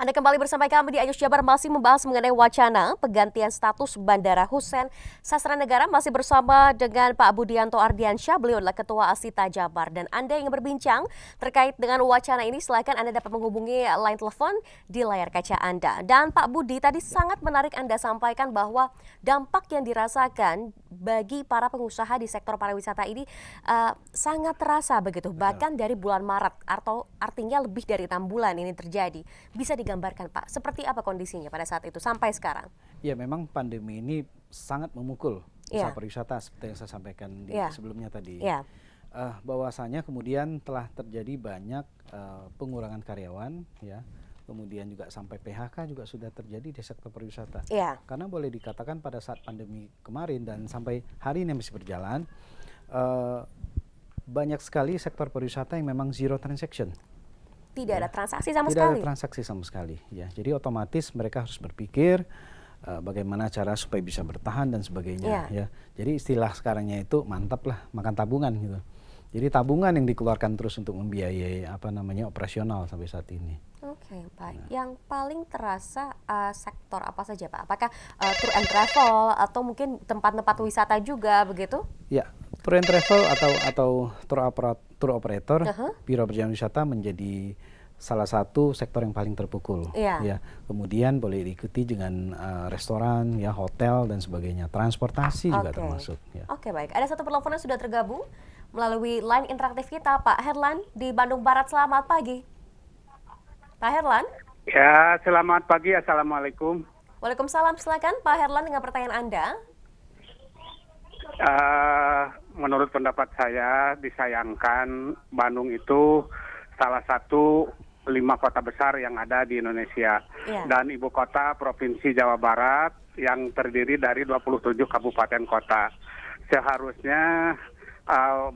Anda kembali bersama kami di Ayus Jabar masih membahas mengenai wacana penggantian status Bandara Hussein Sastranegara masih bersama dengan Pak Budianto Ardiansyah, beliau adalah Ketua Asita Jabar. Dan Anda yang berbincang terkait dengan wacana ini silakan Anda dapat menghubungi line telepon di layar kaca Anda. Dan Pak Budi tadi sangat menarik Anda sampaikan bahwa dampak yang dirasakan bagi para pengusaha di sektor pariwisata ini sangat terasa begitu, bahkan dari bulan Maret atau artinya lebih dari 6 bulan ini terjadi. Bisa digambarkan Pak, seperti apa kondisinya pada saat itu sampai sekarang? Ya memang pandemi ini sangat memukul usaha pariwisata seperti yang saya sampaikan sebelumnya tadi. Bahwasanya kemudian telah terjadi banyak pengurangan karyawan, ya, kemudian juga sampai PHK juga sudah terjadi di sektor pariwisata. Karena boleh dikatakan pada saat pandemi kemarin dan sampai hari ini masih berjalan, banyak sekali sektor pariwisata yang memang zero transaction. Tidak ada transaksi sama sekali. Tidak ada transaksi sama sekali. Ya, jadi otomatis mereka harus berpikir bagaimana cara supaya bisa bertahan dan sebagainya. Ya, jadi istilah sekarangnya itu mantap lah makan tabungan gitu. Jadi tabungan yang dikeluarkan terus untuk membiayai operasional sampai saat ini. Oke, Pak. Yang paling terasa sektor apa saja, Pak? Apakah tour and travel atau mungkin tempat-tempat wisata juga begitu? Ya, tour and travel atau tour operator, biro perjalanan wisata menjadi salah satu sektor yang paling terpukul. Ya, kemudian boleh diikuti dengan restoran, ya, hotel dan sebagainya. Transportasi juga termasuk. Ya. Oke, baik. Ada satu penelpon yang sudah tergabung melalui line interaktif kita, Pak Herlan di Bandung Barat. Selamat pagi, Pak Herlan. Ya, selamat pagi. Assalamualaikum. Waalaikumsalam. Silakan Pak Herlan dengan pertanyaan Anda. Menurut pendapat saya, disayangkan Bandung itu salah satu 5 kota besar yang ada di Indonesia. Dan ibu kota Provinsi Jawa Barat yang terdiri dari 27 kabupaten kota. Seharusnya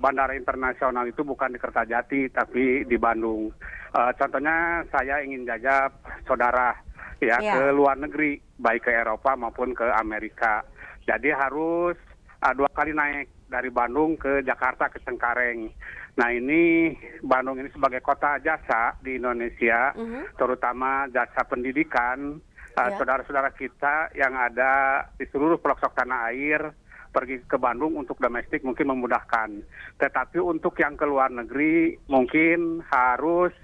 bandara internasional itu bukan di Kertajati tapi di Bandung. Contohnya saya ingin jajak saudara ke luar negeri, baik ke Eropa maupun ke Amerika. Jadi harus 2 kali naik dari Bandung ke Jakarta ke Cengkareng. Nah, ini Bandung ini sebagai kota jasa di Indonesia, terutama jasa pendidikan. Saudara-saudara kita yang ada di seluruh pelosok tanah air pergi ke Bandung untuk domestik mungkin memudahkan. Tetapi untuk yang ke luar negeri mungkin harus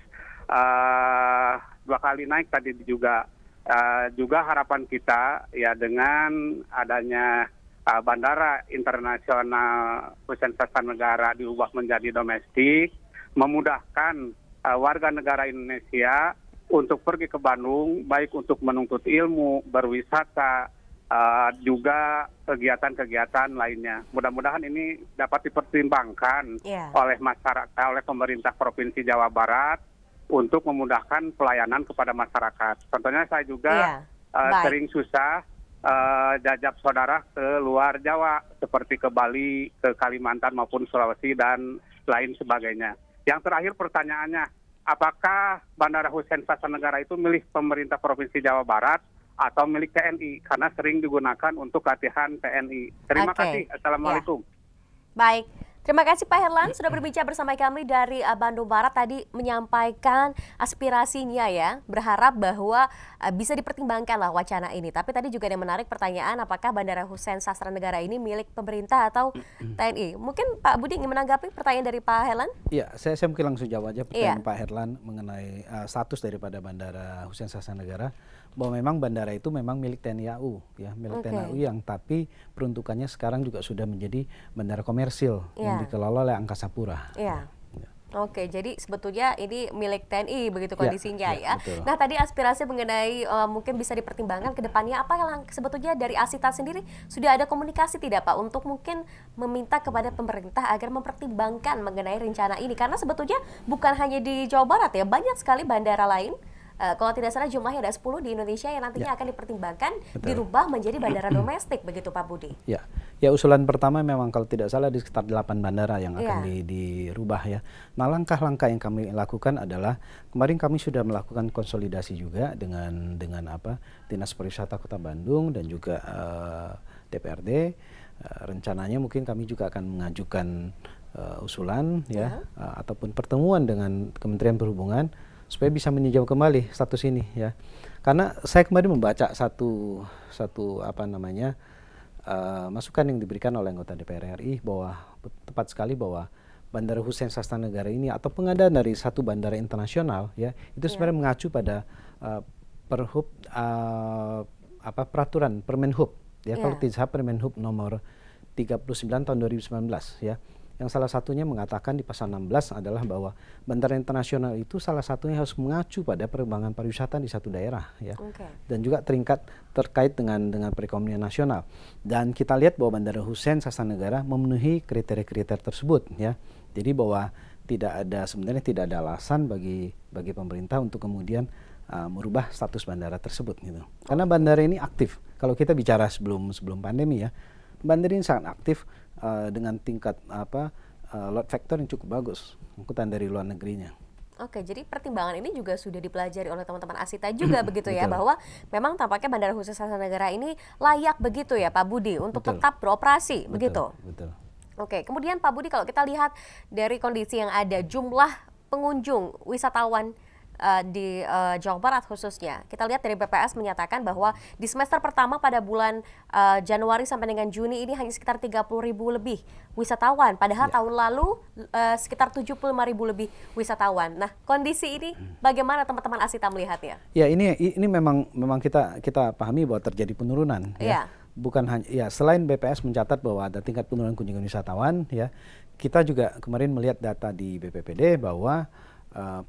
2 kali naik tadi juga. Juga harapan kita ya dengan adanya Bandara Internasional Hussein Sastranegara diubah menjadi domestik, memudahkan warga negara Indonesia untuk pergi ke Bandung, baik untuk menuntut ilmu, berwisata, juga kegiatan-kegiatan lainnya. Mudah-mudahan ini dapat dipertimbangkan oleh masyarakat, oleh pemerintah Provinsi Jawa Barat untuk memudahkan pelayanan kepada masyarakat. Contohnya saya juga sering susah jajak saudara ke luar Jawa seperti ke Bali, ke Kalimantan maupun Sulawesi dan lain sebagainya. Yang terakhir pertanyaannya, apakah Bandara Hussein Sastranegara itu milik pemerintah Provinsi Jawa Barat atau milik TNI? Karena sering digunakan untuk latihan TNI. Terima kasih. Assalamualaikum. Baik. Terima kasih Pak Herlan sudah berbicara bersama kami dari Bandung Barat, tadi menyampaikan aspirasinya ya, berharap bahwa bisa dipertimbangkan lah wacana ini. Tapi tadi juga ada yang menarik pertanyaan, apakah Bandara Hussein Sastranegara ini milik pemerintah atau TNI? Mungkin Pak Budi ingin menanggapi pertanyaan dari Pak Herlan? Iya, saya mungkin langsung jawab aja pertanyaan Pak Herlan mengenai status daripada Bandara Hussein Sastranegara, bahwa memang bandara itu memang milik TNI AU, ya, milik TNI AU yang tapi peruntukannya sekarang juga sudah menjadi bandara komersil yang dikelola oleh Angkasa Pura. Oke, jadi sebetulnya ini milik TNI begitu kondisinya ya. Betul. Nah, tadi aspirasi mengenai mungkin bisa dipertimbangkan ke depannya, apa yang sebetulnya dari Asita sendiri sudah ada komunikasi tidak Pak untuk mungkin meminta kepada pemerintah agar mempertimbangkan mengenai rencana ini, karena sebetulnya bukan hanya di Jawa Barat ya, banyak sekali bandara lain. Kalau tidak salah jumlahnya ada 10 di Indonesia yang nantinya akan dipertimbangkan dirubah menjadi bandara domestik begitu Pak Budi. Ya, usulan pertama memang kalau tidak salah di sekitar 8 bandara yang akan dirubah ya. Nah, langkah-langkah yang kami lakukan adalah kemarin kami sudah melakukan konsolidasi juga dengan Dinas Pariwisata Kota Bandung dan juga DPRD. Rencananya mungkin kami juga akan mengajukan usulan ataupun pertemuan dengan Kementerian Perhubungan supaya bisa meninjau kembali status ini ya. Karena saya kemarin membaca satu apa namanya masukan yang diberikan oleh anggota DPR RI bahwa tepat sekali bahwa Bandara Hussein Sastranegara ini atau pengadaan dari satu bandara internasional ya itu sebenarnya mengacu pada Perhub peraturan Permenhub ya kalau tidak salah Permenhub nomor 39 tahun 2019 ya. Yang salah satunya mengatakan di pasal 16 adalah bahwa bandara internasional itu salah satunya harus mengacu pada perkembangan pariwisata di satu daerah ya. Dan juga terkait dengan perekonomian nasional. Dan kita lihat bahwa Bandara Hussein Sastranegara memenuhi kriteria-kriteria tersebut ya. Jadi bahwa sebenarnya tidak ada alasan bagi pemerintah untuk kemudian merubah status bandara tersebut gitu. Karena bandara ini aktif. Kalau kita bicara sebelum pandemi ya, bandara ini sangat aktif dengan tingkat load factor yang cukup bagus, angkutan dari luar negerinya. Oke, jadi pertimbangan ini juga sudah dipelajari oleh teman-teman Asita juga begitu ya, bahwa memang tampaknya Bandara Hussein Sastranegara ini layak begitu ya Pak Budi untuk tetap beroperasi, begitu? Betul. Oke, kemudian Pak Budi kalau kita lihat dari kondisi yang ada, jumlah pengunjung wisatawan di Jawa Barat khususnya. Kita lihat dari BPS menyatakan bahwa di semester pertama pada bulan Januari sampai dengan Juni ini hanya sekitar 30.000 lebih wisatawan. Padahal tahun lalu sekitar 75.000 lebih wisatawan. Nah, kondisi ini bagaimana teman-teman Asita melihatnya? Ya, ini memang kita pahami bahwa terjadi penurunan ya. Bukan hanya ya, selain BPS mencatat bahwa ada tingkat penurunan kunjungan wisatawan ya. Kita juga kemarin melihat data di BPPD bahwa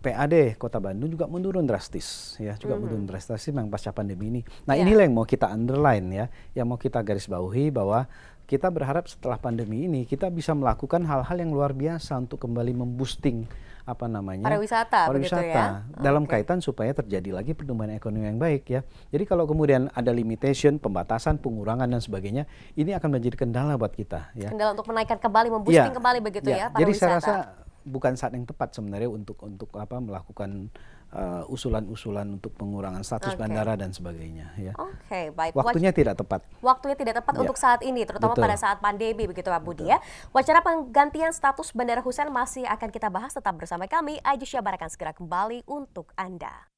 PAD Kota Bandung juga menurun drastis ya, menurun drastis memang pasca pandemi ini. Nah, inilah yang mau kita underline ya, yang mau kita garis bawahi bahwa kita berharap setelah pandemi ini kita bisa melakukan hal-hal yang luar biasa untuk kembali memboosting pariwisata ya? Dalam kaitan supaya terjadi lagi pertumbuhan ekonomi yang baik ya. Jadi kalau kemudian ada limitation, pembatasan, pengurangan dan sebagainya, ini akan menjadi kendala buat kita ya. Kendala untuk menaikkan kembali, memboosting kembali begitu ya pariwisata. Jadi saya rasa bukan saat yang tepat sebenarnya untuk melakukan usulan-usulan untuk pengurangan status bandara dan sebagainya ya. Baik. Waktunya tidak tepat. Waktunya tidak tepat untuk saat ini, terutama pada saat pandemi begitu Pak Budi ya. Wacana penggantian status Bandara Hussein masih akan kita bahas, tetap bersama kami. Aisyah Syahbar akan segera kembali untuk Anda.